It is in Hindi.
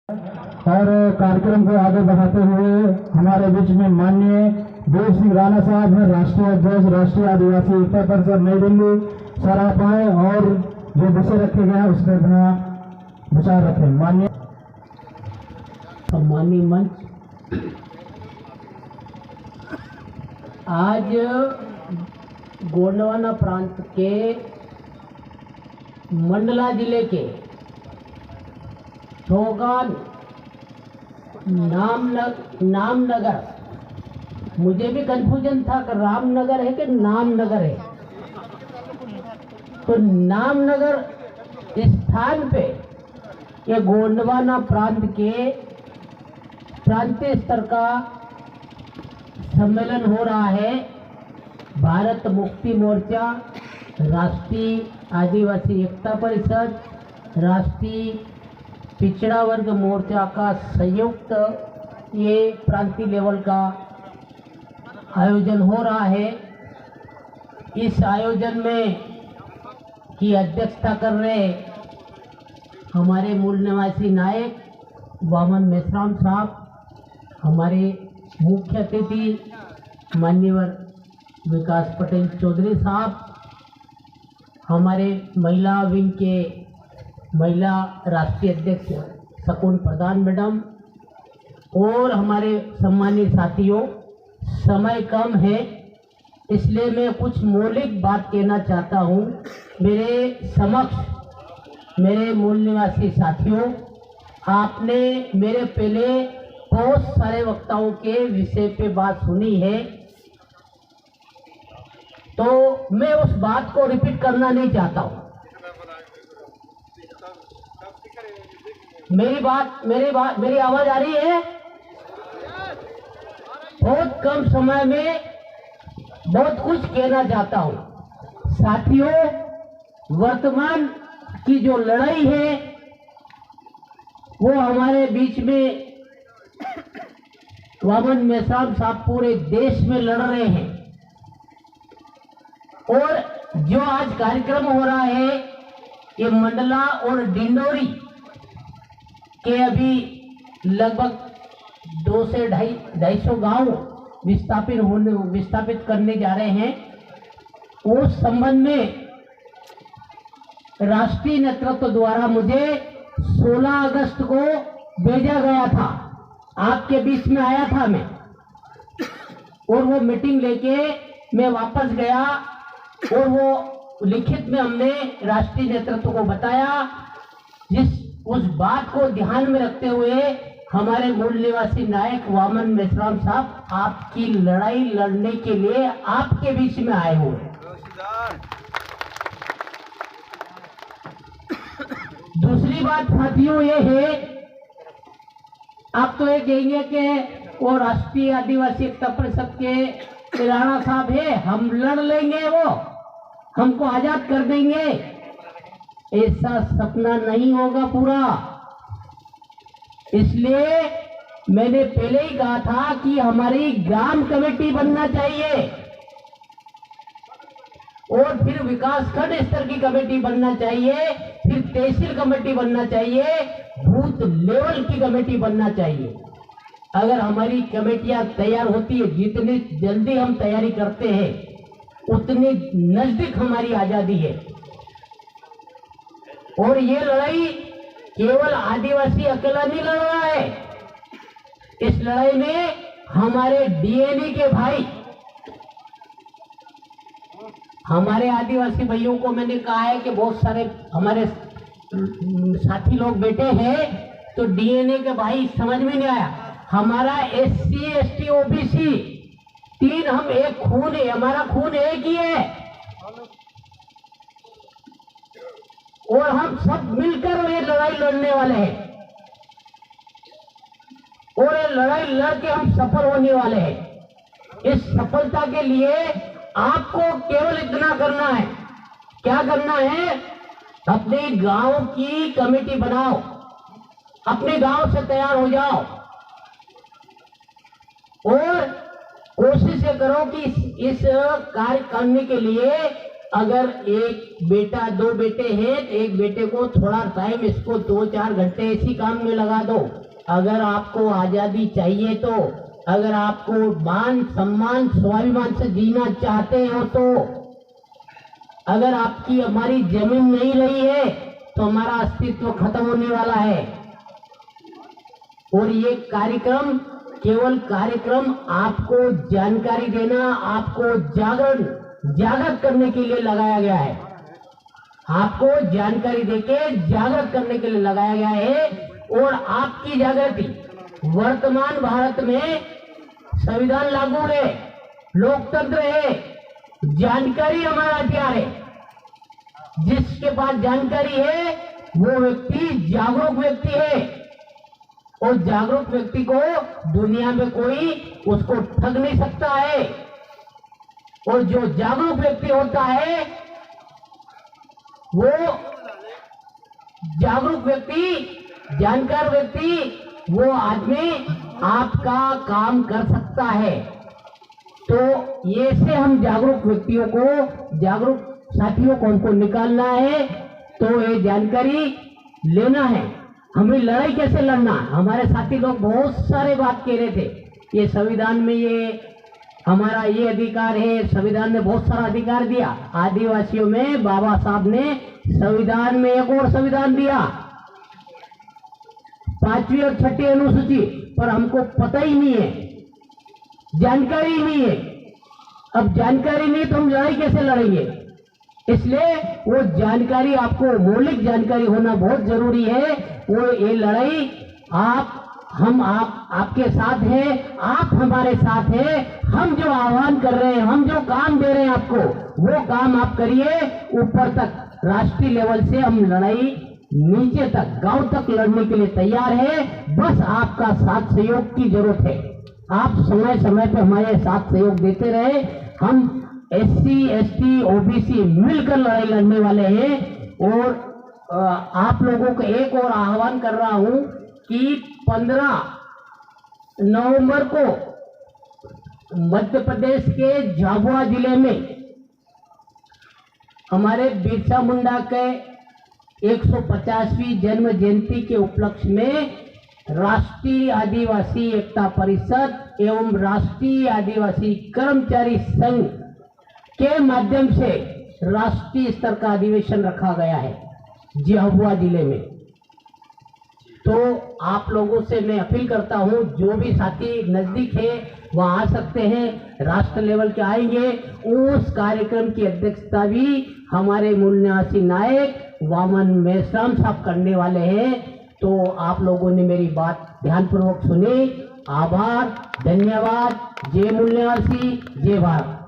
और कार्यक्रम को आगे बढ़ाते हुए हमारे बीच में माननीय देव सिंह राणा साहब हैं, राष्ट्रीय अध्यक्ष राष्ट्रीय आदिवासी एकता परिषद नई दिल्ली। सर आप आए और जो विषय रखे गए हैं उस पर अपना विचार रखें। सम्मानीय मंच, आज गोंडवाना प्रांत के मंडला जिले के छोगान नामनगर, मुझे भी कंफ्यूजन था कि रामनगर है कि नामनगर है, तो नामनगर स्थान पे ये गोंडवाना प्रांत के प्रांतीय स्तर का सम्मेलन हो रहा है। भारत मुक्ति मोर्चा, राष्ट्रीय आदिवासी एकता परिषद, राष्ट्रीय पिछड़ा वर्ग मोर्चा का संयुक्त ये प्रांतीय लेवल का आयोजन हो रहा है। इस आयोजन में की अध्यक्षता कर रहे हमारे मूल निवासी नायक वामन मेश्राम साहब, हमारे मुख्य अतिथि माननीय विकास पटेल चौधरी साहब, हमारे महिला विंग के महिला राष्ट्रीय अध्यक्ष शकुन प्रधान मैडम, और हमारे सम्मानित साथियों, समय कम है इसलिए मैं कुछ मौलिक बात कहना चाहता हूँ। मेरे समक्ष मेरे मूल निवासी साथियों, आपने मेरे पहले बहुत सारे वक्ताओं के विषय पे बात सुनी है, तो मैं उस बात को रिपीट करना नहीं चाहता हूँ। मेरी आवाज आ रही है? बहुत कम समय में बहुत कुछ कहना चाहता हूँ। साथियों, वर्तमान की जो लड़ाई है वो हमारे बीच में वामन मेश्राम साहब पूरे देश में लड़ रहे हैं, और जो आज कार्यक्रम हो रहा है ये मंडला और डिंडोरी के अभी लगभग 2 से 250 गांव विस्थापित करने जा रहे हैं। उस संबंध में राष्ट्रीय नेतृत्व द्वारा मुझे 16 अगस्त को भेजा गया था, आपके बीच में आया था मैं, और वो मीटिंग लेके मैं वापस गया, और वो लिखित में हमने राष्ट्रीय नेतृत्व को बताया। उस बात को ध्यान में रखते हुए हमारे मूल निवासी नायक वामन मेश्राम साहब आपकी लड़ाई लड़ने के लिए आपके बीच में आए हुए। दूसरी बात साथियों ये है, आप तो ये कहेंगे कि वो राष्ट्रीय आदिवासी एकता परिषद के राणा साहब है, हम लड़ लेंगे, वो हमको आजाद कर देंगे। ऐसा सपना नहीं होगा पूरा। इसलिए मैंने पहले ही कहा था कि हमारी ग्राम कमेटी बनना चाहिए, और फिर विकास खंड स्तर की कमेटी बनना चाहिए, फिर तहसील कमेटी बनना चाहिए, बूथ लेवल की कमेटी बनना चाहिए। अगर हमारी कमेटियां तैयार होती है, जितनी जल्दी हम तैयारी करते हैं उतनी नजदीक हमारी आजादी है। और ये लड़ाई केवल आदिवासी अकेला नहीं लड़ रहा है, इस लड़ाई में हमारे डीएनए के भाई, हमारे आदिवासी भाइयों को मैंने कहा है कि बहुत सारे हमारे साथी लोग बैठे हैं, तो डीएनए के भाई समझ में नहीं आया। हमारा एससी एसटी ओबीसी 3 हम एक खून है, हमारा खून एक ही है, और हम सब मिलकर ये लड़ाई लड़ने वाले हैं, और ये लड़ाई लड़के हम सफल होने वाले हैं। इस सफलता के लिए आपको केवल इतना करना है। क्या करना है? अपने गांव की कमेटी बनाओ, अपने गांव से तैयार हो जाओ, और कोशिश करो कि इस कार्य करने के लिए अगर एक बेटा 2 बेटे हैं तो एक बेटे को थोड़ा टाइम, इसको 2-4 घंटे इसी काम में लगा दो। अगर आपको आजादी चाहिए तो, अगर आपको मान सम्मान स्वाभिमान से जीना चाहते हो तो, अगर आपकी हमारी जमीन नहीं रही है तो हमारा अस्तित्व खत्म होने वाला है। और ये कार्यक्रम केवल कार्यक्रम आपको जानकारी देना, आपको जागृत करने के लिए लगाया गया है। आपको जानकारी देके जागृत करने के लिए लगाया गया है। और आपकी जागृति, वर्तमान भारत में संविधान लागू है, लोकतंत्र है, जानकारी हमारा हथियार है। जिसके पास जानकारी है वो व्यक्ति जागरूक व्यक्ति है, और जागरूक व्यक्ति को दुनिया में कोई उसको ठग नहीं सकता है। और जो जागरूक व्यक्ति होता है वो जागरूक व्यक्ति, जानकार व्यक्ति, वो आदमी आपका काम कर सकता है। तो ये से हम जागरूक व्यक्तियों को, जागरूक साथियों को हमको निकालना है। तो ये जानकारी लेना है, हमें लड़ाई कैसे लड़ना। हमारे साथी लोग बहुत सारे बात कह रहे थे, ये संविधान में ये हमारा ये अधिकार है, संविधान ने बहुत सारा अधिकार दिया। आदिवासियों में बाबा साहब ने संविधान में एक और संविधान दिया, 5वीं और 6ठी अनुसूची, पर हमको पता ही नहीं है, जानकारी ही नहीं है। अब जानकारी नहीं तो हम लड़ाई कैसे लड़ेंगे। इसलिए वो जानकारी, आपको मौलिक जानकारी होना बहुत जरूरी है। वो ये लड़ाई हम आपके साथ हैं, आप हमारे साथ हैं। हम जो आह्वान कर रहे हैं, हम जो काम दे रहे हैं आपको, वो काम आप करिए। ऊपर तक राष्ट्रीय लेवल से हम लड़ाई नीचे तक, गांव तक लड़ने के लिए तैयार है। बस आपका साथ सहयोग की जरूरत है। आप समय समय पर हमारे साथ सहयोग देते रहे। हम SC, ST, OBC मिलकर लड़ाई लड़ने वाले हैं। और आप लोगों को एक और आह्वान कर रहा हूं कि 15 नवंबर को मध्य प्रदेश के झाबुआ जिले में हमारे बिरसा मुंडा के 150वीं जन्म जयंती के उपलक्ष्य में राष्ट्रीय आदिवासी एकता परिषद एवं राष्ट्रीय आदिवासी कर्मचारी संघ के माध्यम से राष्ट्रीय स्तर का अधिवेशन रखा गया है झाबुआ जिले में। तो आप लोगों से मैं अपील करता हूं, जो भी साथी नजदीक है वहां आ सकते हैं, राष्ट्र लेवल के आएंगे। उस कार्यक्रम की अध्यक्षता भी हमारे मूल निवासी नायक वामन मेश्राम साहब करने वाले हैं। तो आप लोगों ने मेरी बात ध्यानपूर्वक सुनी। आभार, धन्यवाद। जय मूल निवासी, जय भारत।